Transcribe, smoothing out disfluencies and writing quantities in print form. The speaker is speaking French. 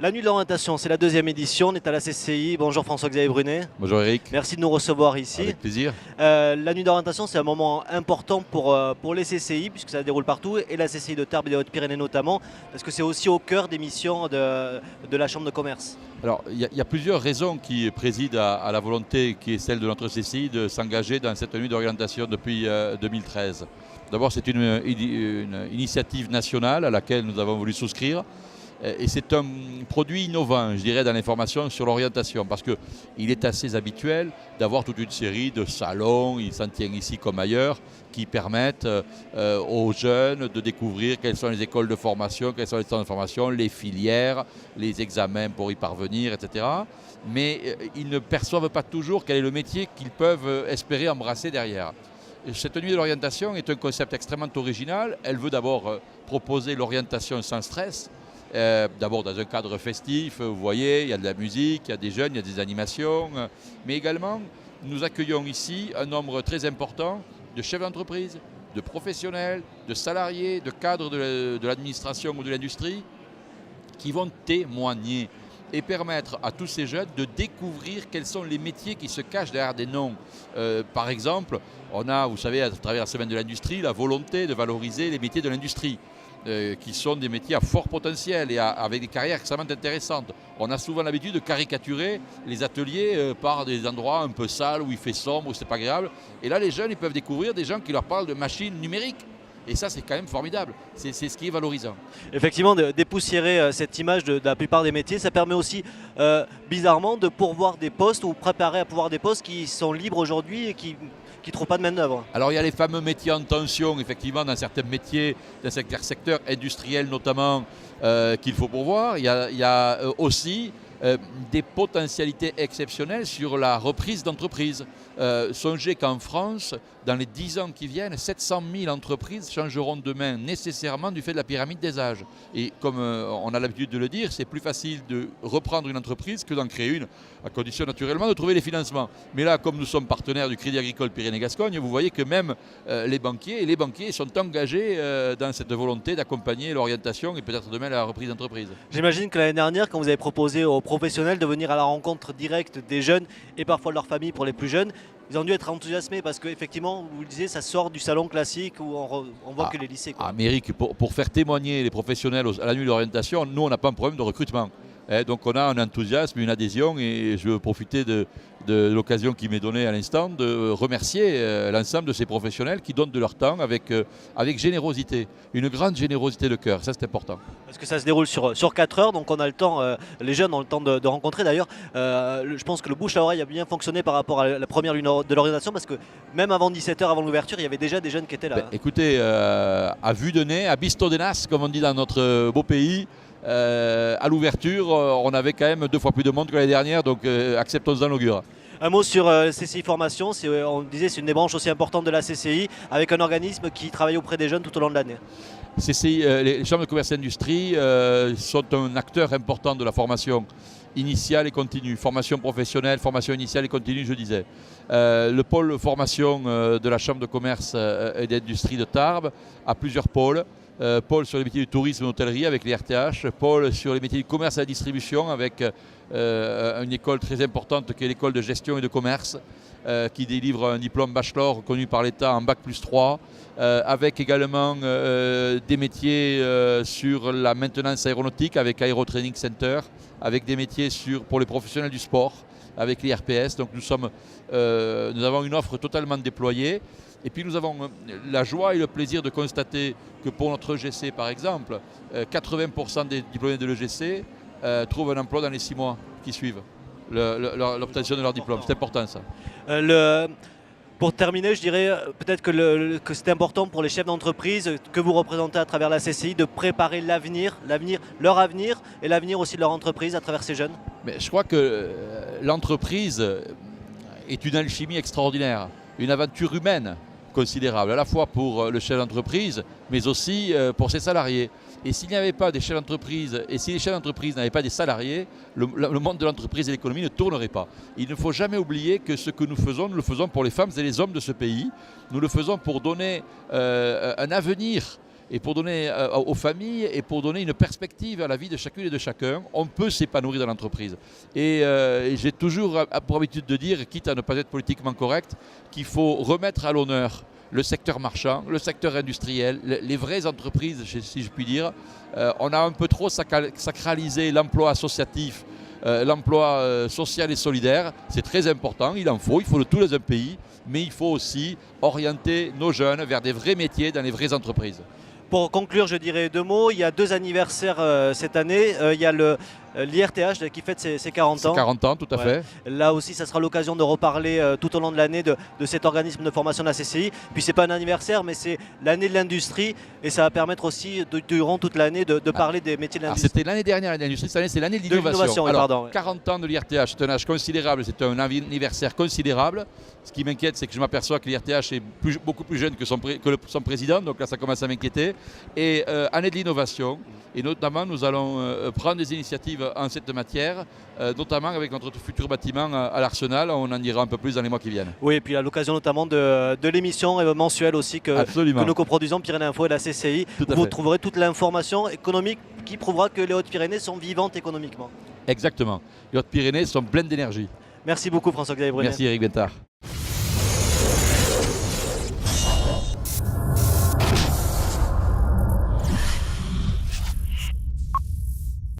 La nuit de l'orientation, c'est la deuxième édition. On est à la CCI. Bonjour François-Xavier Brunet. Bonjour Eric. Merci de nous recevoir ici. Avec plaisir. La nuit d'orientation, c'est un moment important pour les CCI, puisque ça se déroule partout, et la CCI de Tarbes et des Hautes-Pyrénées notamment, parce que c'est aussi au cœur des missions de la Chambre de commerce. Alors, il y a plusieurs raisons qui président à la volonté qui est celle de notre CCI de s'engager dans cette nuit d'orientation depuis 2013. D'abord, c'est une initiative nationale à laquelle nous avons voulu souscrire. Et c'est un produit innovant, je dirais, dans l'information sur l'orientation, parce qu'il est assez habituel d'avoir toute une série de salons, il s'en tient ici comme ailleurs, qui permettent aux jeunes de découvrir quelles sont les écoles de formation, quels sont les centres de formation, les filières, les examens pour y parvenir, etc. Mais ils ne perçoivent pas toujours quel est le métier qu'ils peuvent espérer embrasser derrière. Cette nuit de l'orientation est un concept extrêmement original. Elle veut d'abord proposer l'orientation sans stress. D'abord dans un cadre festif, vous voyez, il y a de la musique, il y a des jeunes, il y a des animations, mais également nous accueillons ici un nombre très important de chefs d'entreprise, de professionnels, de salariés, de cadres de l'administration ou de l'industrie qui vont témoigner et permettre à tous ces jeunes de découvrir quels sont les métiers qui se cachent derrière des noms. Par exemple, on a, vous savez, à travers la semaine de l'industrie, la volonté de valoriser les métiers de l'industrie. Qui sont des métiers à fort potentiel et avec des carrières extrêmement intéressantes. On a souvent l'habitude de caricaturer les ateliers par des endroits un peu sales, où il fait sombre, où c'est pas agréable. Et là, les jeunes, ils peuvent découvrir des gens qui leur parlent de machines numériques. Et ça, c'est quand même formidable. C'est ce qui est valorisant. Effectivement, de dépoussiérer cette image de la plupart des métiers, ça permet aussi, bizarrement, de pourvoir des postes ou préparer à pourvoir des postes qui sont libres aujourd'hui et qui ne trouvent pas de main-d'œuvre. Alors, il y a les fameux métiers en tension, effectivement, dans certains métiers, dans certains secteurs industriels notamment, qu'il faut pourvoir. Il y a aussi des potentialités exceptionnelles sur la reprise d'entreprise. Songez qu'en France, dans les 10 ans qui viennent, 700 000 entreprises changeront de main nécessairement du fait de la pyramide des âges. Et comme on a l'habitude de le dire, c'est plus facile de reprendre une entreprise que d'en créer une, à condition naturellement de trouver les financements. Mais là, comme nous sommes partenaires du Crédit Agricole Pyrénées-Gascogne, vous voyez que même les banquiers sont engagés dans cette volonté d'accompagner l'orientation et peut-être demain la reprise d'entreprise. J'imagine que l'année dernière, quand vous avez proposé aux professionnels de venir à la rencontre directe des jeunes et parfois de leur famille pour les plus jeunes, ils ont dû être enthousiasmés parce qu'effectivement, vous le disiez, ça sort du salon classique où on voit que les lycées. Quoi. Mais Eric, pour faire témoigner les professionnels à la nuit d'orientation, nous, on n'a pas un problème de recrutement. Donc on a un enthousiasme, une adhésion et je veux profiter de l'occasion qui m'est donnée à l'instant de remercier l'ensemble de ces professionnels qui donnent de leur temps avec générosité, une grande générosité de cœur, ça c'est important. Parce que ça se déroule sur 4 heures, donc on a le temps, les jeunes ont le temps de rencontrer. D'ailleurs, je pense que le bouche à oreille a bien fonctionné par rapport à la première lune de l'orientation parce que même avant 17h, avant l'ouverture, il y avait déjà des jeunes qui étaient là. Écoutez, à vue de nez, à Bisto de Nas, comme on dit dans notre beau pays, à l'ouverture, on avait quand même 2 fois plus de monde que l'année dernière, donc acceptons-en l'augure. Un mot sur CCI Formation, on disait c'est une des branches aussi importantes de la CCI, avec un organisme qui travaille auprès des jeunes tout au long de l'année. CCI, les chambres de commerce et d'industrie sont un acteur important de la formation initiale et continue, formation professionnelle, formation initiale et continue, je disais. Le pôle formation de la chambre de commerce et d'industrie de Tarbes a plusieurs pôles. Pôle sur les métiers du tourisme et l'hôtellerie avec les RTH, pôle sur les métiers du commerce et la distribution avec une école très importante qui est l'école de gestion et de commerce qui délivre un diplôme bachelor reconnu par l'État en Bac plus 3, avec également des métiers sur la maintenance aéronautique avec Aero Training Center, avec des métiers pour les professionnels du sport avec les RPS. Donc nous avons une offre totalement déployée. Et puis nous avons la joie et le plaisir de constater que pour notre EGC par exemple, 80% des diplômés de l'EGC trouvent un emploi dans les 6 mois qui suivent l'obtention de leur diplôme. C'est important ça. Pour terminer, je dirais peut-être que c'est important pour les chefs d'entreprise que vous représentez à travers la CCI de préparer leur avenir et l'avenir aussi de leur entreprise à travers ces jeunes. Mais je crois que l'entreprise est une alchimie extraordinaire, une aventure humaine considérable, à la fois pour le chef d'entreprise, mais aussi pour ses salariés. Et s'il n'y avait pas des chefs d'entreprise, et si les chefs d'entreprise n'avaient pas des salariés, le monde de l'entreprise et de l'économie ne tournerait pas. Il ne faut jamais oublier que ce que nous le faisons pour les femmes et les hommes de ce pays. Nous le faisons pour donner un avenir et pour donner aux familles et pour donner une perspective à la vie de chacune et de chacun, on peut s'épanouir dans l'entreprise. Et j'ai toujours pour habitude de dire, quitte à ne pas être politiquement correct, qu'il faut remettre à l'honneur le secteur marchand, le secteur industriel, les vraies entreprises, si je puis dire. On a un peu trop sacralisé l'emploi associatif, l'emploi social et solidaire. C'est très important, il faut de tous les pays, mais il faut aussi orienter nos jeunes vers des vrais métiers dans les vraies entreprises. Pour conclure, je dirais 2 mots. Il y a 2 anniversaires cette année. Il y a l'IRTH qui fête ses 40 ans. 40 ans, tout à fait. Là aussi, ça sera l'occasion de reparler tout au long de l'année de cet organisme de formation de la CCI. Puis c'est pas un anniversaire, mais c'est l'année de l'industrie. Et ça va permettre aussi, durant toute l'année, de parler des métiers de l'industrie. C'était l'année dernière l'année de l'industrie, cette année c'est l'année de l'innovation. Pardon. 40 ans de l'IRTH, c'est un âge considérable, c'est un anniversaire considérable. Ce qui m'inquiète, c'est que je m'aperçois que l'IRTH est beaucoup plus jeune que son président, donc là ça commence à m'inquiéter. Et année de l'innovation, et notamment nous allons prendre des initiatives en cette matière, notamment avec notre futur bâtiment à l'Arsenal. On en dira un peu plus dans les mois qui viennent. Oui, et puis à l'occasion notamment de l'émission mensuelle aussi que nous coproduisons, Pyrénées Info et la CCI. Vous trouverez toute l'information économique qui prouvera que les Hautes-Pyrénées sont vivantes économiquement. Exactement. Les Hautes-Pyrénées sont pleines d'énergie. Merci beaucoup François-Xavier Brunet. Merci Eric Bentard.